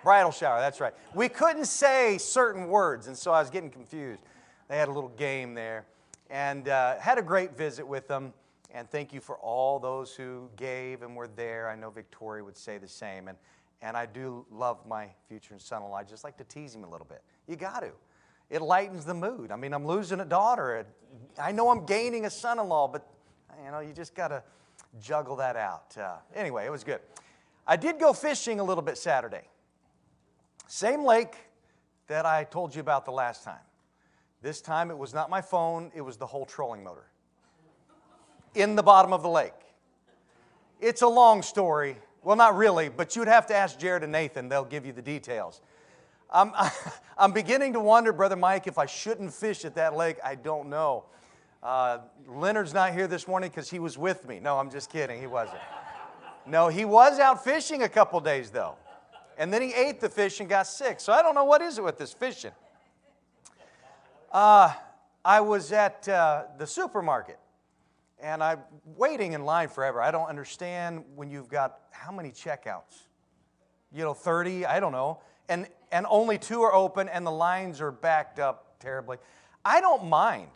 Bridal shower, that's right. We couldn't say certain words, and so I was getting confused. They had a little game there. And had a great visit with them. And thank you for all those who gave and were there. I know Victoria would say the same. And I do love my future son-in-law. I just like to tease him a little bit. You got to. It lightens the mood. I mean, I'm losing a daughter. I know I'm gaining a son-in-law, but, you just got to juggle that out. Anyway, it was good. I did go fishing a little bit Saturday. Same lake that I told you about the last time. This time it was not my phone, it was the whole trolling motor in the bottom of the lake. It's a long story. Well, not really, but you'd have to ask Jared and Nathan. They'll give you the details. I'm beginning to wonder, Brother Mike, if I shouldn't fish at that lake. I don't know. Leonard's not here this morning because he was with me. No, I'm just kidding. He wasn't. No, he was out fishing a couple days, though. And then he ate the fish and got sick. So I don't know what is it with this fishing. I was at the supermarket, and I'm waiting in line forever. I don't understand when you've got how many checkouts? 30, I don't know. And only 2 are open, and the lines are backed up terribly. I don't mind.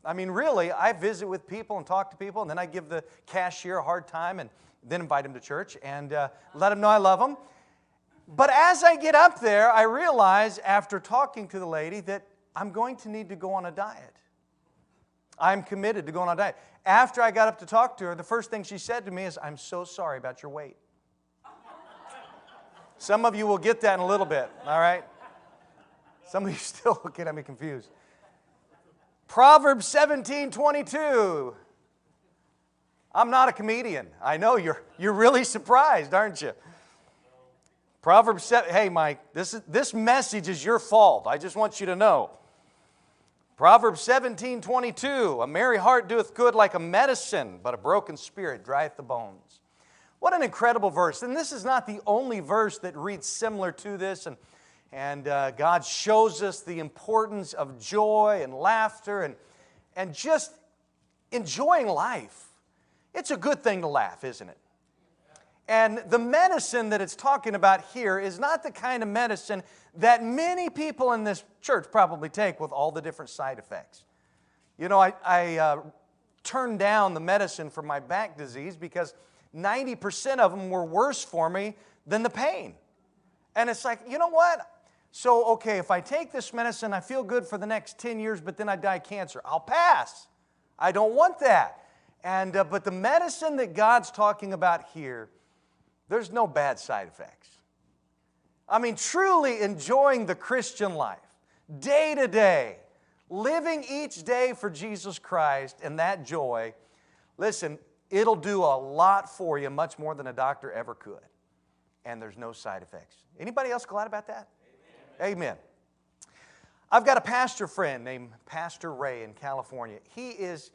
I mean, really, I visit with people and talk to people, and then I give the cashier a hard time and then invite him to church and let him know I love him. But as I get up there, I realize after talking to the lady that I'm going to need to go on a diet. I'm committed to going on a diet. After I got up to talk to her, the first thing she said to me is, "I'm so sorry about your weight." Some of you will get that in a little bit, all right? Some of you still looking at me confused. Proverbs 17:22. I'm not a comedian. I know you're really surprised, aren't you? Proverbs 7. Hey, Mike, this message is your fault. I just want you to know. Proverbs 17:22, a merry heart doeth good like a medicine, but a broken spirit drieth the bones. What an incredible verse. And this is not the only verse that reads similar to this. And God shows us the importance of joy and laughter and just enjoying life. It's a good thing to laugh, isn't it? And the medicine that it's talking about here is not the kind of medicine that many people in this church probably take with all the different side effects. I turned down the medicine for my back disease because 90% of them were worse for me than the pain. And it's like, you know what? So, okay, if I take this medicine, I feel good for the next 10 years, but then I die of cancer. I'll pass. I don't want that. But the medicine that God's talking about here, there's no bad side effects. I mean, truly enjoying the Christian life, day to day, living each day for Jesus Christ and that joy, listen, it'll do a lot for you, much more than a doctor ever could. And there's no side effects. Anybody else glad about that? Amen. Amen. I've got a pastor friend named Pastor Ray in California. He is,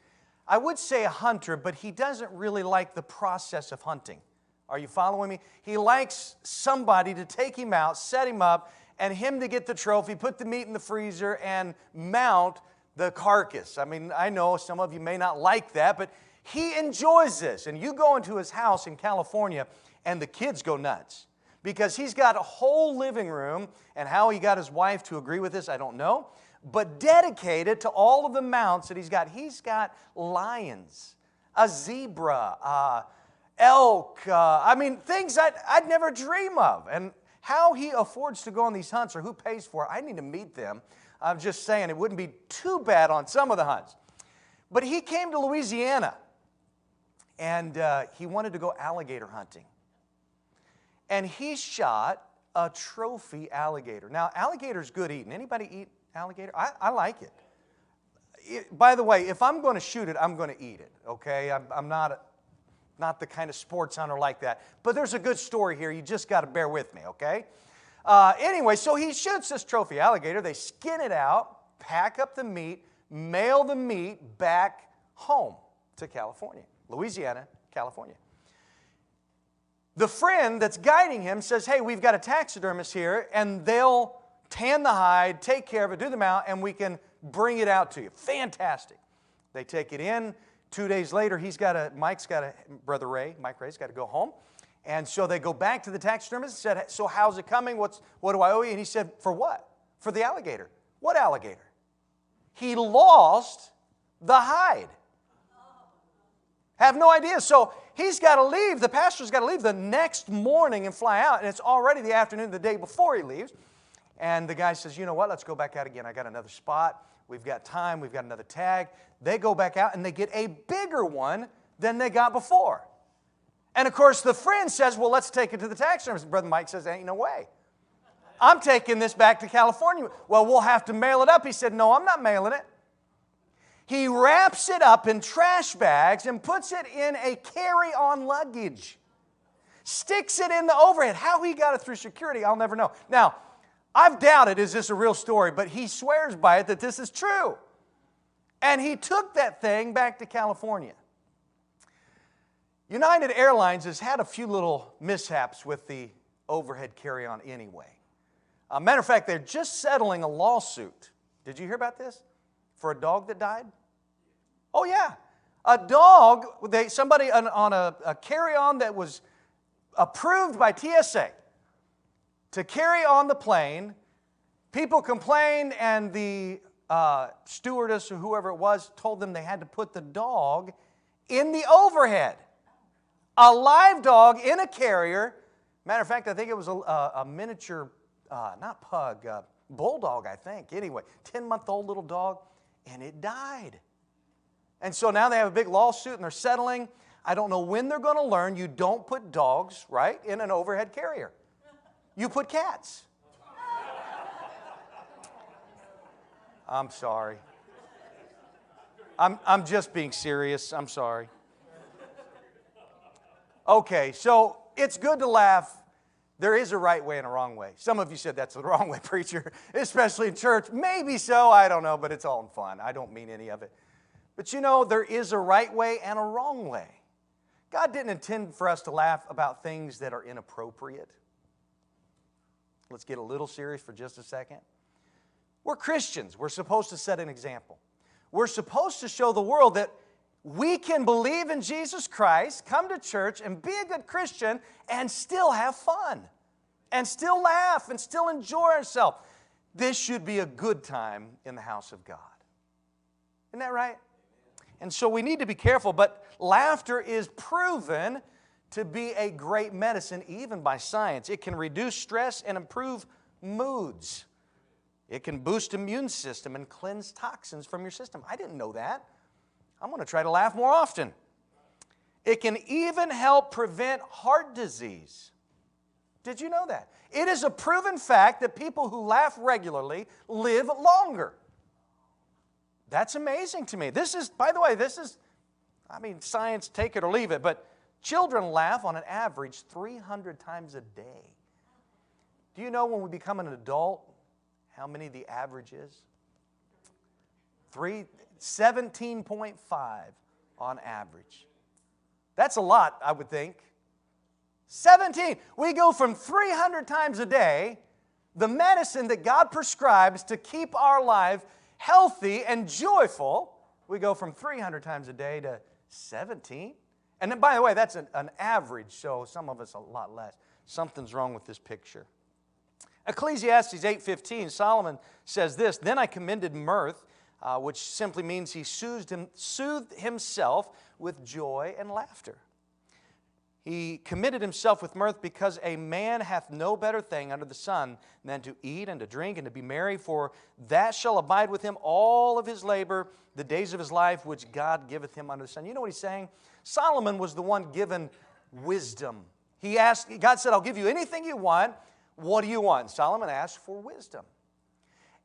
I would say a hunter, but he doesn't really like the process of hunting. Are you following me? He likes somebody to take him out, set him up, and him to get the trophy, put the meat in the freezer, and mount the carcass. I mean, I know some of you may not like that, but he enjoys this. And you go into his house in California, and the kids go nuts because he's got a whole living room, and how he got his wife to agree with this, I don't know, but dedicated to all of the mounts that he's got. He's got lions, a zebra, elk, things I'd never dream of. And how he affords to go on these hunts or who pays for it, I need to meet them. I'm just saying it wouldn't be too bad on some of the hunts. But he came to Louisiana, and he wanted to go alligator hunting. And he shot a trophy alligator. Now, alligator's good eating. Anybody eat alligator? I like it. By the way, if I'm going to shoot it, I'm going to eat it, okay? I'm not the kind of sports hunter like that. But there's a good story here. You just got to bear with me, okay? Anyway, so he shoots this trophy alligator. They skin it out, pack up the meat, mail the meat back home to California, Louisiana, California. The friend that's guiding him says, hey, we've got a taxidermist here, and they'll tan the hide, take care of it, do the mount, and we can bring it out to you. Fantastic. They take it in. 2 days later, Mike Ray's got to go home. And so they go back to the taxidermist and said, so how's it coming? What do I owe you? And he said, for what? For the alligator. What alligator? He lost the hide. Have no idea. So he's got to leave. The pastor's got to leave the next morning and fly out. And it's already the afternoon the day before he leaves. And the guy says, you know what? Let's go back out again. I got another spot. We've got time. We've got another tag. They go back out and they get a bigger one than they got before. And of course, the friend says, well, let's take it to the taxidermist. Brother Mike says, ain't no way. I'm taking this back to California. Well, we'll have to mail it up. He said, no, I'm not mailing it. He wraps it up in trash bags and puts it in a carry-on luggage. Sticks it in the overhead. How he got it through security, I'll never know. Now, I've doubted, is this a real story? But he swears by it that this is true. And he took that thing back to California. United Airlines has had a few little mishaps with the overhead carry-on anyway. Matter of fact, they're just settling a lawsuit. Did you hear about this? For a dog that died? Oh, yeah. A dog, somebody on a carry-on that was approved by TSA to carry on the plane. People complained, and the stewardess or whoever it was told them they had to put the dog in the overhead. A live dog in a carrier. Matter of fact, I think it was a miniature, not pug, bulldog, I think. Anyway, 10-month-old little dog. And it died. And so now they have a big lawsuit and they're settling. I don't know when they're going to learn you don't put dogs, right, in an overhead carrier. You put cats. I'm sorry. I'm just being serious. I'm sorry. Okay, so it's good to laugh. There is a right way and a wrong way. Some of you said that's the wrong way, preacher, especially in church. Maybe so, I don't know, but it's all in fun. I don't mean any of it. But you know, there is a right way and a wrong way. God didn't intend for us to laugh about things that are inappropriate. Let's get a little serious for just a second. We're Christians. We're supposed to set an example. We're supposed to show the world that we can believe in Jesus Christ, come to church, and be a good Christian, and still have fun, and still laugh, and still enjoy ourselves. This should be a good time in the house of God. Isn't that right? And so we need to be careful, but laughter is proven to be a great medicine, even by science. It can reduce stress and improve moods. It can boost immune system and cleanse toxins from your system. I didn't know that. I'm going to try to laugh more often. It can even help prevent heart disease. Did you know that? It is a proven fact that people who laugh regularly live longer. That's amazing to me. This is, by the way, science, take it or leave it, but children laugh on an average 300 times a day. Do you know when we become an adult, how many the average is? 17.5 on average. That's a lot, I would think. 17. We go from 300 times a day, the medicine that God prescribes to keep our life healthy and joyful, we go from 300 times a day to 17. And then, by the way, that's an average, so some of us a lot less. Something's wrong with this picture. Ecclesiastes 8:15, Solomon says this, "Then I commended mirth, which simply means he soothed himself with joy and laughter. He committed himself with mirth because a man hath no better thing under the sun than to eat and to drink and to be merry, for that shall abide with him all of his labor, the days of his life, which God giveth him under the sun." You know what he's saying? Solomon was the one given wisdom. He asked, God said, "I'll give you anything you want." What do you want? Solomon asked for wisdom.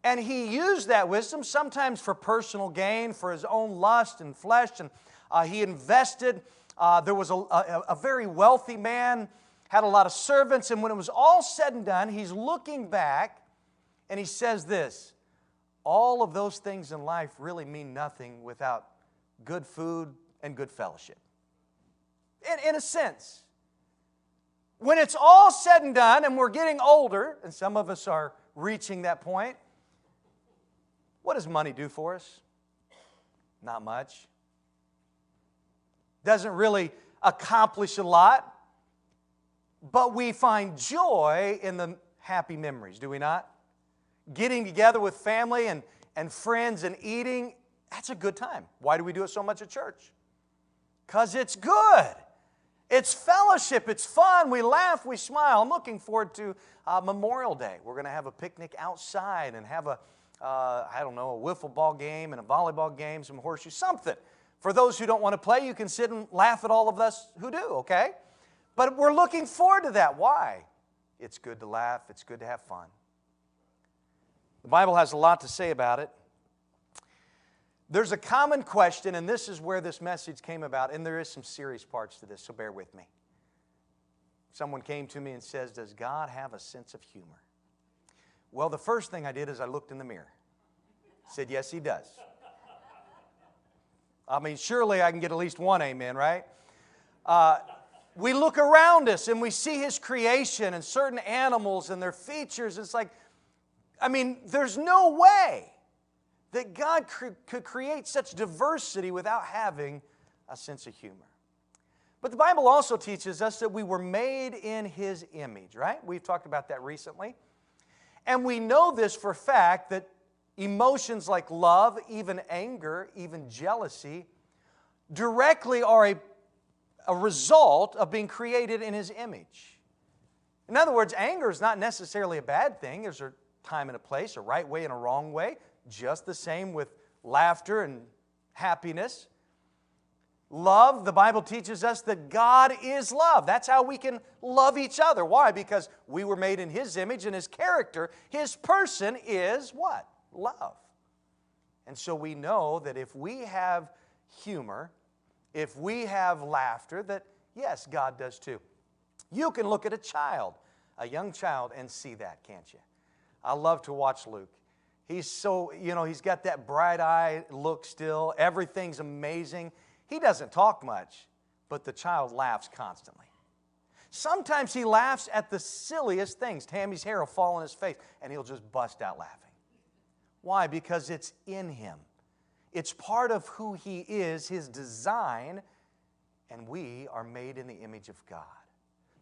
And he used that wisdom sometimes for personal gain, for his own lust and flesh. And he invested. There was a very wealthy man, had a lot of servants. And when it was all said and done, he's looking back and he says this, all of those things in life really mean nothing without good food and good fellowship. In a sense. When it's all said and done and we're getting older, and some of us are reaching that point, what does money do for us? Not much. Doesn't really accomplish a lot. but we find joy in the happy memories, do we not? Getting together with family and friends and eating, that's a good time. Why do we do it so much at church? Because it's good. It's fellowship. It's fun. We laugh. We smile. I'm looking forward to Memorial Day. We're going to have a picnic outside and have a wiffle ball game and a volleyball game, some horseshoes, something. For those who don't want to play, you can sit and laugh at all of us who do, okay? But we're looking forward to that. Why? It's good to laugh. It's good to have fun. The Bible has a lot to say about it. There's a common question, and this is where this message came about, and there is some serious parts to this, so bear with me. Someone came to me and says, does God have a sense of humor? Well, the first thing I did is I looked in the mirror. Said, yes, He does. I mean, surely I can get at least one amen, right? We look around us and we see His creation and certain animals and their features. It's like, I mean, there's no way that God could create such diversity without having a sense of humor. But the Bible also teaches us that we were made in His image, right? We've talked about that recently. And we know this for a fact that emotions like love, even anger, even jealousy, directly are a result of being created in His image. In other words, anger is not necessarily a bad thing. There's a time and a place, a right way and a wrong way. Just the same with laughter and happiness. Love, the Bible teaches us that God is love. That's how we can love each other. Why? Because we were made in His image and His character. His person is what? Love. And so we know that if we have humor, if we have laughter, that yes, God does too. You can look at a young child, and see that, can't you? I love to watch Luke. He's so, he's got that bright eye look still. Everything's amazing. He doesn't talk much, but the child laughs constantly. Sometimes he laughs at the silliest things. Tammy's hair will fall on his face, and he'll just bust out laughing. Why? Because it's in him. It's part of who he is, his design, and we are made in the image of God.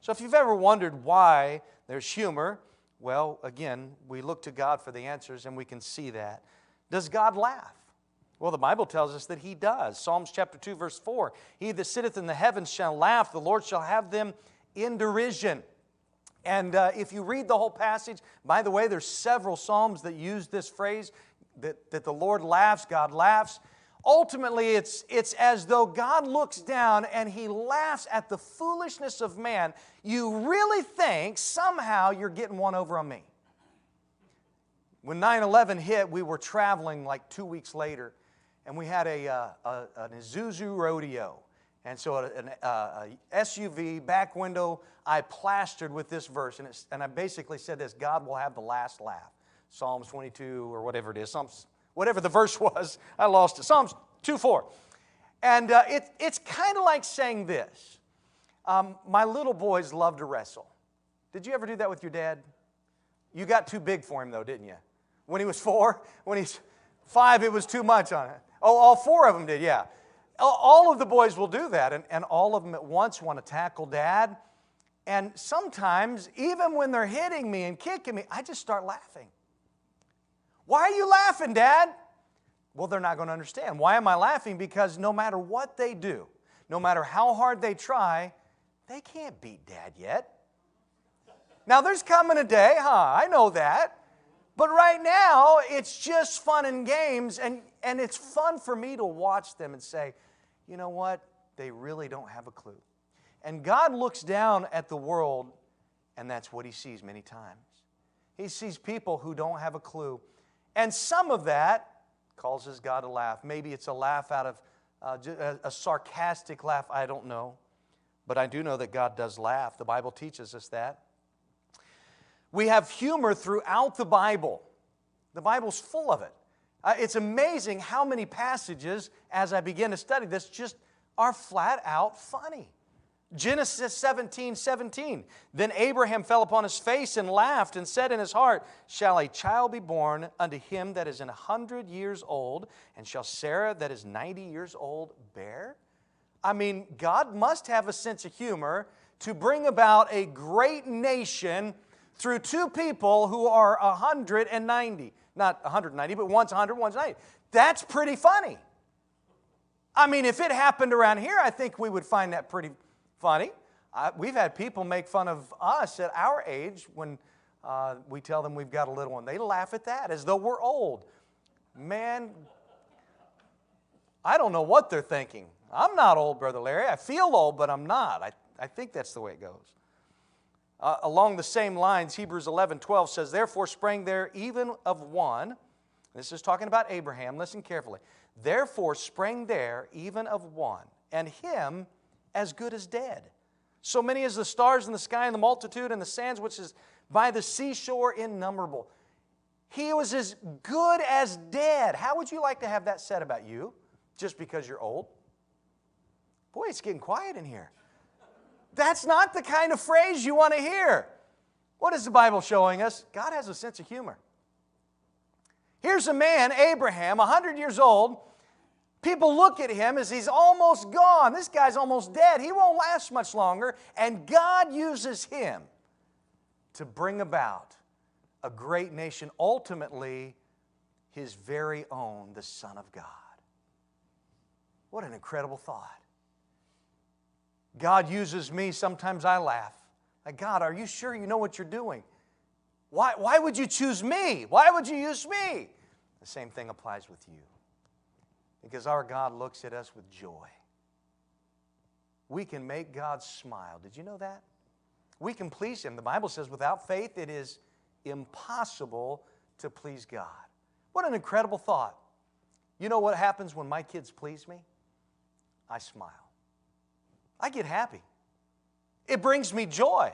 So if you've ever wondered why there's humor, well, again, we look to God for the answers, and we can see that. Does God laugh? Well, the Bible tells us that He does. Psalms chapter 2, verse 4, He that sitteth in the heavens shall laugh, the Lord shall have them in derision. And if you read the whole passage, by the way, there's several Psalms that use this phrase, that the Lord laughs, God laughs. Ultimately, it's as though God looks down and He laughs at the foolishness of man. You really think somehow you're getting one over on me. When 9/11 hit, we were traveling like 2 weeks later, and we had an Isuzu rodeo. And so an SUV, back window, I plastered with this verse, and I basically said this: God will have the last laugh. Psalms 22 or whatever it is, whatever the verse was, I lost it. Psalms 2:4. And it's kind of like saying this. My little boys love to wrestle. Did you ever do that with your dad? You got too big for him, though, didn't you? When he was 4? When he's 5, it was too much on it. Oh, all 4 of them did, yeah. All of the boys will do that, and all of them at once want to tackle Dad. And sometimes, even when they're hitting me and kicking me, I just start laughing. Why are you laughing, Dad? Well, they're not going to understand. Why am I laughing? Because no matter what they do, no matter how hard they try, they can't beat Dad yet. Now, there's coming a day, I know that. But right now, it's just fun and games, and it's fun for me to watch them and say, you know what? They really don't have a clue. And God looks down at the world, and that's what He sees many times. He sees people who don't have a clue. And some of that causes God to laugh. Maybe it's a laugh out of a sarcastic laugh, I don't know. But I do know that God does laugh. The Bible teaches us that. We have humor throughout the Bible. The Bible's full of it. It's amazing how many passages, as I begin to study this, just are flat out funny. Genesis 17:17. Then Abraham fell upon his face and laughed and said in his heart, shall a child be born unto him that is 100 years old, and shall Sarah that is 90 years old bear? I mean, God must have a sense of humor to bring about a great nation through two people who are 190. Not 190, but one's 100, one's 90. That's pretty funny. I mean, if it happened around here, I think we would find that pretty funny. We've had people make fun of us at our age when we tell them we've got a little one. They laugh at that as though we're old. Man, I don't know what they're thinking. I'm not old, Brother Larry. I feel old, but I'm not. I think that's the way it goes. Along the same lines, Hebrews 11:12 says, "Therefore sprang there even of one," this is talking about Abraham, listen carefully, "Therefore sprang there even of one, and him as good as dead. So many as the stars in the sky, and the multitude and the sands which is by the seashore innumerable." He was as good as dead. How would you like to have that said about you, just because you're old? Boy, it's getting quiet in here. That's not the kind of phrase you want to hear. What is the Bible showing us? God has a sense of humor. Here's a man, Abraham, 100 years old. People look at him as he's almost gone. This guy's almost dead. He won't last much longer. And God uses him to bring about a great nation, ultimately His very own, the Son of God. What an incredible thought. God uses me. Sometimes I laugh. Like, God, are you sure you know what you're doing? Why would you choose me? Why would you use me? The same thing applies with you. Because our God looks at us with joy. We can make God smile. Did you know that? We can please Him. The Bible says without faith it is impossible to please God. What an incredible thought. You know what happens when my kids please me? I smile. I get happy. It brings me joy.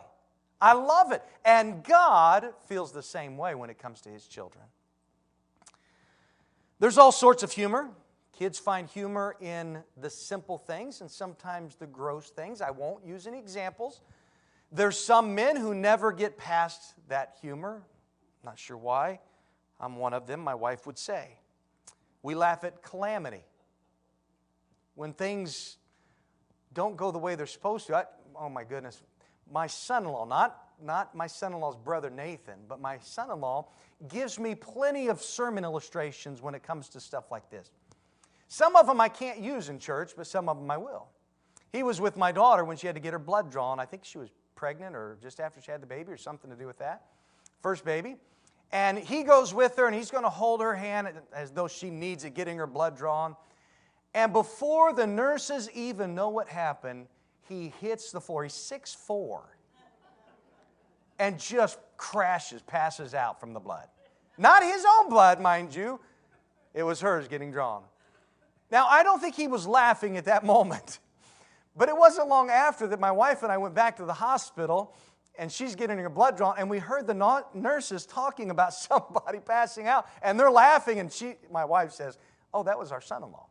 I love it. And God feels the same way when it comes to His children. There's all sorts of humor. Kids find humor in the simple things and sometimes the gross things. I won't use any examples. There's some men who never get past that humor. Not sure why. I'm one of them, my wife would say. We laugh at calamity. When things don't go the way they're supposed to. Oh my goodness. My son-in-law, not my son-in-law's brother Nathan, but my son-in-law gives me plenty of sermon illustrations when it comes to stuff like this. Some of them I can't use in church, but some of them I will. He was with my daughter when she had to get her blood drawn. I think she was pregnant or just after she had the baby or something to do with that. First baby. And he goes with her and he's going to hold her hand as though she needs it, getting her blood drawn. And before the nurses even know what happened, he hits the floor. He's 6'4", and just crashes, passes out from the blood. Not his own blood, mind you. It was hers getting drawn. Now, I don't think he was laughing at that moment. But it wasn't long after that my wife and I went back to the hospital, and she's getting her blood drawn, and we heard the nurses talking about somebody passing out, and they're laughing, and my wife says, "Oh, that was our son-in-law."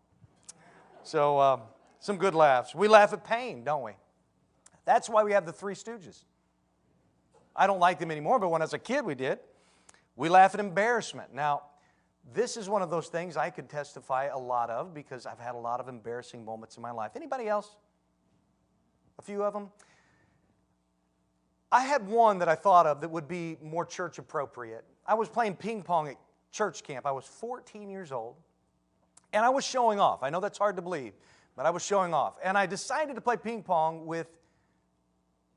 So, some good laughs. We laugh at pain, don't we? That's why we have the Three Stooges. I don't like them anymore, but when I was a kid, we did. We laugh at embarrassment. Now, this is one of those things I could testify a lot of because I've had a lot of embarrassing moments in my life. Anybody else? A few of them? I had one that I thought of that would be more church appropriate. I was playing ping pong at church camp. I was 14 years old. And I was showing off. I know that's hard to believe, but I was showing off. And I decided to play ping pong with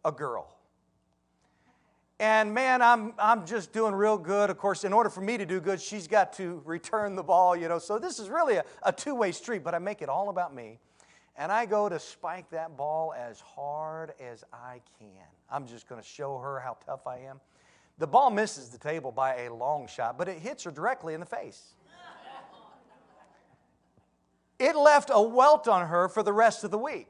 a girl. And man, I'm just doing real good. Of course, in order for me to do good, she's got to return the ball, you know. So this is really a two-way street, but I make it all about me. And I go to spike that ball as hard as I can. I'm just going to show her how tough I am. The ball misses the table by a long shot, but it hits her directly in the face. It left a welt on her for the rest of the week.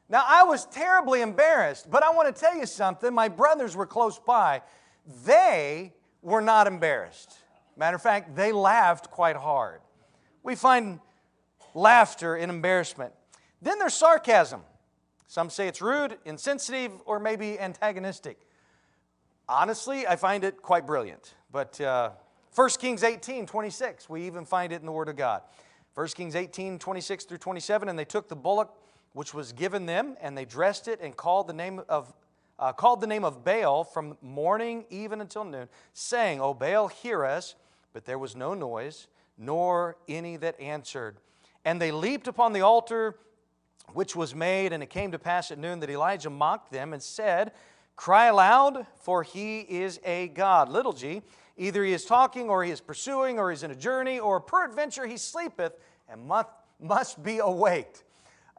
Now, I was terribly embarrassed, but I want to tell you something. My brothers were close by. They were not embarrassed. Matter of fact, they laughed quite hard. We find laughter in embarrassment. Then there's sarcasm. Some say it's rude, insensitive, or maybe antagonistic. Honestly, I find it quite brilliant. But 1 Kings 18:26, we even find it in the Word of God. 1 Kings 18:26 through 27, and they took the bullock which was given them, and they dressed it and called the name of Baal from morning even until noon, saying, O Baal, hear us. But there was no noise, nor any that answered. And they leaped upon the altar which was made, and it came to pass at noon that Elijah mocked them and said, Cry aloud, for he is a god. Little g, either he is talking, or he is pursuing, or he is in a journey, or peradventure he sleepeth, and must be awaked.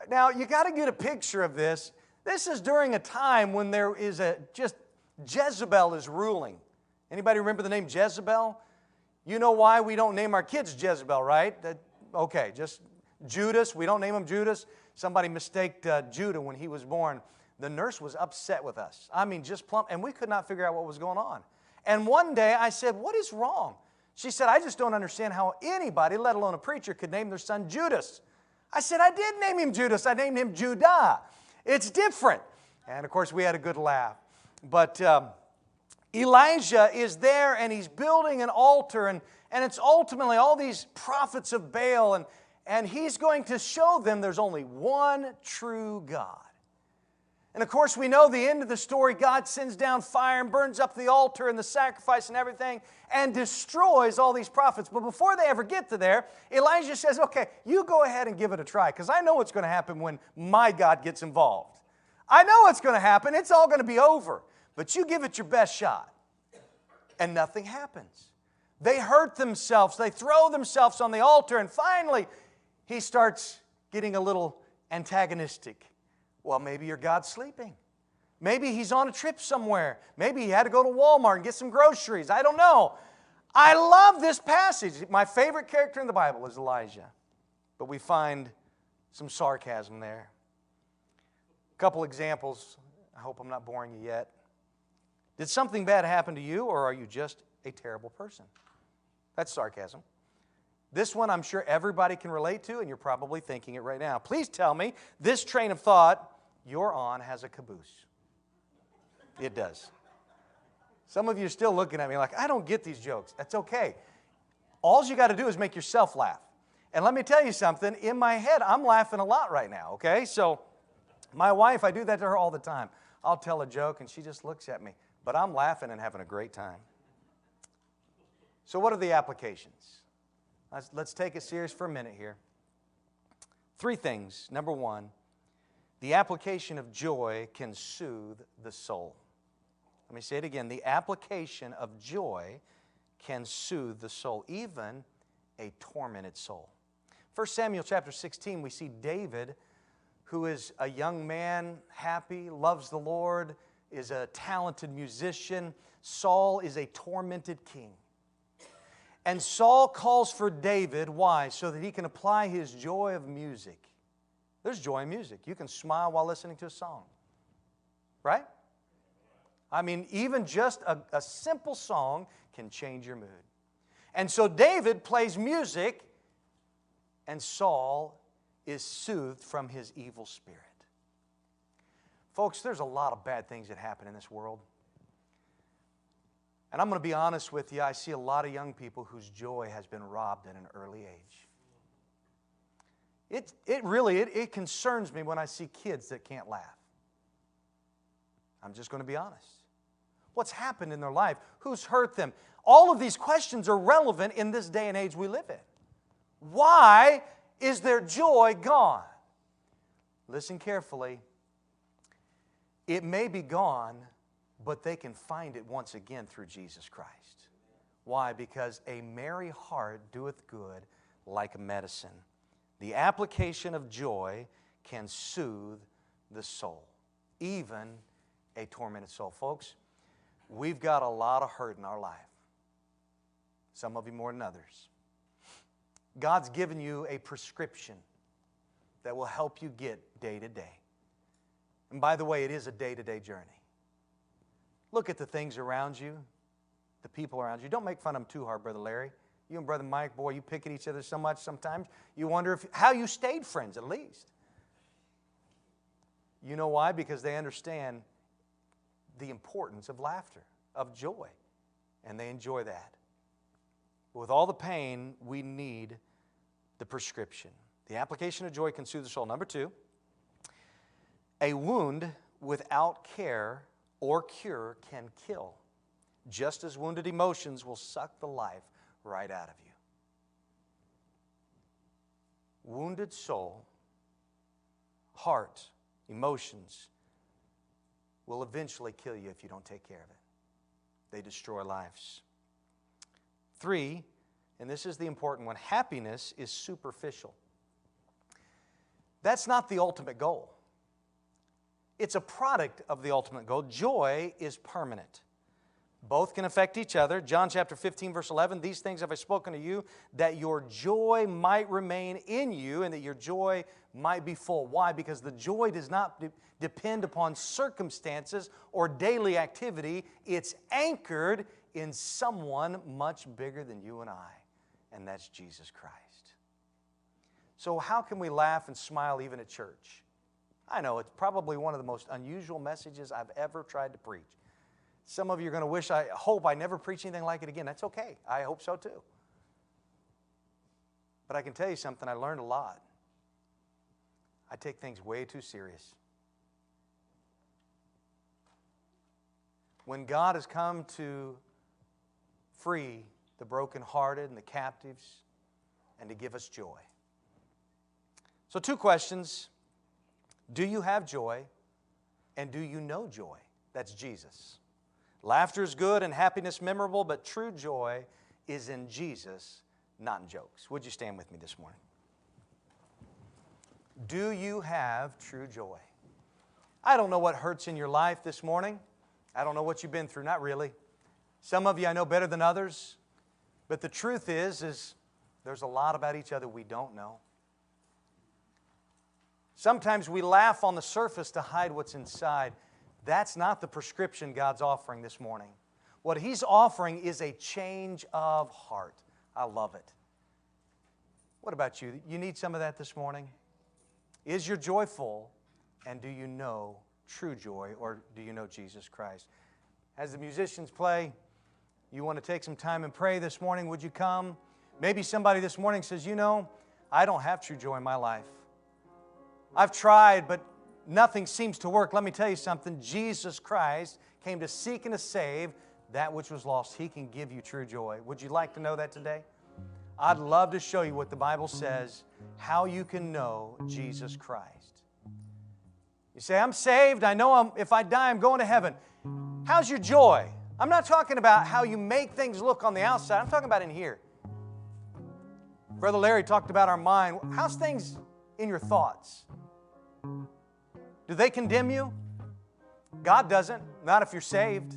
Now, you got to get a picture of this. This is during a time when there is Jezebel is ruling. Anybody remember the name Jezebel? You know why we don't name our kids Jezebel, right? Okay, just Judas. We don't name him Judas. Somebody mistaked Judah when he was born. The nurse was upset with us. I mean, just plump, and we could not figure out what was going on. And one day I said, what is wrong? She said, I just don't understand how anybody, let alone a preacher, could name their son Judas. I said, I did name him Judas. I named him Judah. It's different. And of course, we had a good laugh. But Elijah is there, and he's building an altar, and it's ultimately all these prophets of Baal, and he's going to show them there's only one true God. And of course, we know the end of the story. God sends down fire and burns up the altar and the sacrifice and everything and destroys all these prophets. But before they ever get to there, Elijah says, okay, you go ahead and give it a try, because I know what's going to happen when my God gets involved. I know what's going to happen. It's all going to be over. But you give it your best shot. And nothing happens. They hurt themselves. They throw themselves on the altar. And finally, he starts getting a little antagonistic. Well, maybe your God's sleeping. Maybe he's on a trip somewhere. Maybe he had to go to Walmart and get some groceries. I don't know. I love this passage. My favorite character in the Bible is Elijah. But we find some sarcasm there. A couple examples. I hope I'm not boring you yet. Did something bad happen to you, or are you just a terrible person? That's sarcasm. This one I'm sure everybody can relate to, and you're probably thinking it right now. Please tell me this train of thought you're on has a caboose. It does. Some of you are still looking at me like, I don't get these jokes. That's okay. All you got to do is make yourself laugh. And let me tell you something. In my head, I'm laughing a lot right now, okay? So my wife, I do that to her all the time. I'll tell a joke, and she just looks at me. But I'm laughing and having a great time. So what are the applications? Let's take it serious for a minute here. 3 things. Number 1, the application of joy can soothe the soul. Let me say it again. The application of joy can soothe the soul, even a tormented soul. 1 Samuel chapter 16, we see David, who is a young man, happy, loves the Lord, is a talented musician. Saul is a tormented king. And Saul calls for David. Why? So that he can apply his joy of music. There's joy in music. You can smile while listening to a song. Right? I mean, even just a simple song can change your mood. And so David plays music, and Saul is soothed from his evil spirit. Folks, there's a lot of bad things that happen in this world. And I'm going to be honest with you, I see a lot of young people whose joy has been robbed at an early age. It concerns me when I see kids that can't laugh. I'm just going to be honest. What's happened in their life? Who's hurt them? All of these questions are relevant in this day and age we live in. Why is their joy gone? Listen carefully. It may be gone, but they can find it once again through Jesus Christ. Why? Because a merry heart doeth good like a medicine. The application of joy can soothe the soul, even a tormented soul. Folks, we've got a lot of hurt in our life. Some of you more than others. God's given you a prescription that will help you get day to day. And by the way, it is a day-to-day journey. Look at the things around you, the people around you. Don't make fun of them too hard, Brother Larry. You and Brother Mike, boy, you pick at each other so much sometimes. You wonder how you stayed friends, at least. You know why? Because they understand the importance of laughter, of joy, and they enjoy that. With all the pain, we need the prescription. The application of joy can soothe the soul. Number 2, A wound without care or cure can kill, just as wounded emotions will suck the life right out of you. Wounded soul, heart, emotions will eventually kill you if you don't take care of it. They destroy lives. 3, and this is the important one, happiness is superficial. That's not the ultimate goal. It's a product of the ultimate goal. Joy is permanent. Both can affect each other. John chapter 15, verse 11, these things have I spoken to you, that your joy might remain in you and that your joy might be full. Why? Because the joy does not depend upon circumstances or daily activity. It's anchored in someone much bigger than you and I, and that's Jesus Christ. So how can we laugh and smile even at church? I know it's probably one of the most unusual messages I've ever tried to preach. Some of you are going to I hope I never preach anything like it again. That's okay. I hope so too. But I can tell you something, I learned a lot. I take things way too serious. When God has come to free the brokenhearted and the captives and to give us joy. So 2 questions. Do you have joy? And do you know joy? That's Jesus. Laughter is good and happiness memorable, but true joy is in Jesus, not in jokes. Would you stand with me this morning? Do you have true joy? I don't know what hurts in your life this morning. I don't know what you've been through. Not really. Some of you I know better than others. But the truth is there's a lot about each other we don't know. Sometimes we laugh on the surface to hide what's inside. That's not the prescription God's offering this morning. What He's offering is a change of heart. I love it. What about you? You need some of that this morning? Is your joy full? And do you know true joy, or do you know Jesus Christ? As the musicians play, you want to take some time and pray this morning, would you come? Maybe somebody this morning says, you know, I don't have true joy in my life. I've tried, but nothing seems to work. Let me tell you something. Jesus Christ came to seek and to save that which was lost. He can give you true joy. Would you like to know that today? I'd love to show you what the Bible says, how you can know Jesus Christ. You say, I'm saved. I know if I die, I'm going to heaven. How's your joy? I'm not talking about how you make things look on the outside. I'm talking about in here. Brother Larry talked about our mind. How's things in your thoughts? Do they condemn you? God doesn't, not if you're saved.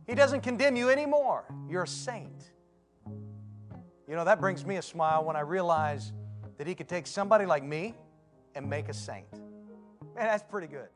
He doesn't condemn you anymore. You're a saint. You know, that brings me a smile when I realize that He could take somebody like me and make a saint. Man, that's pretty good.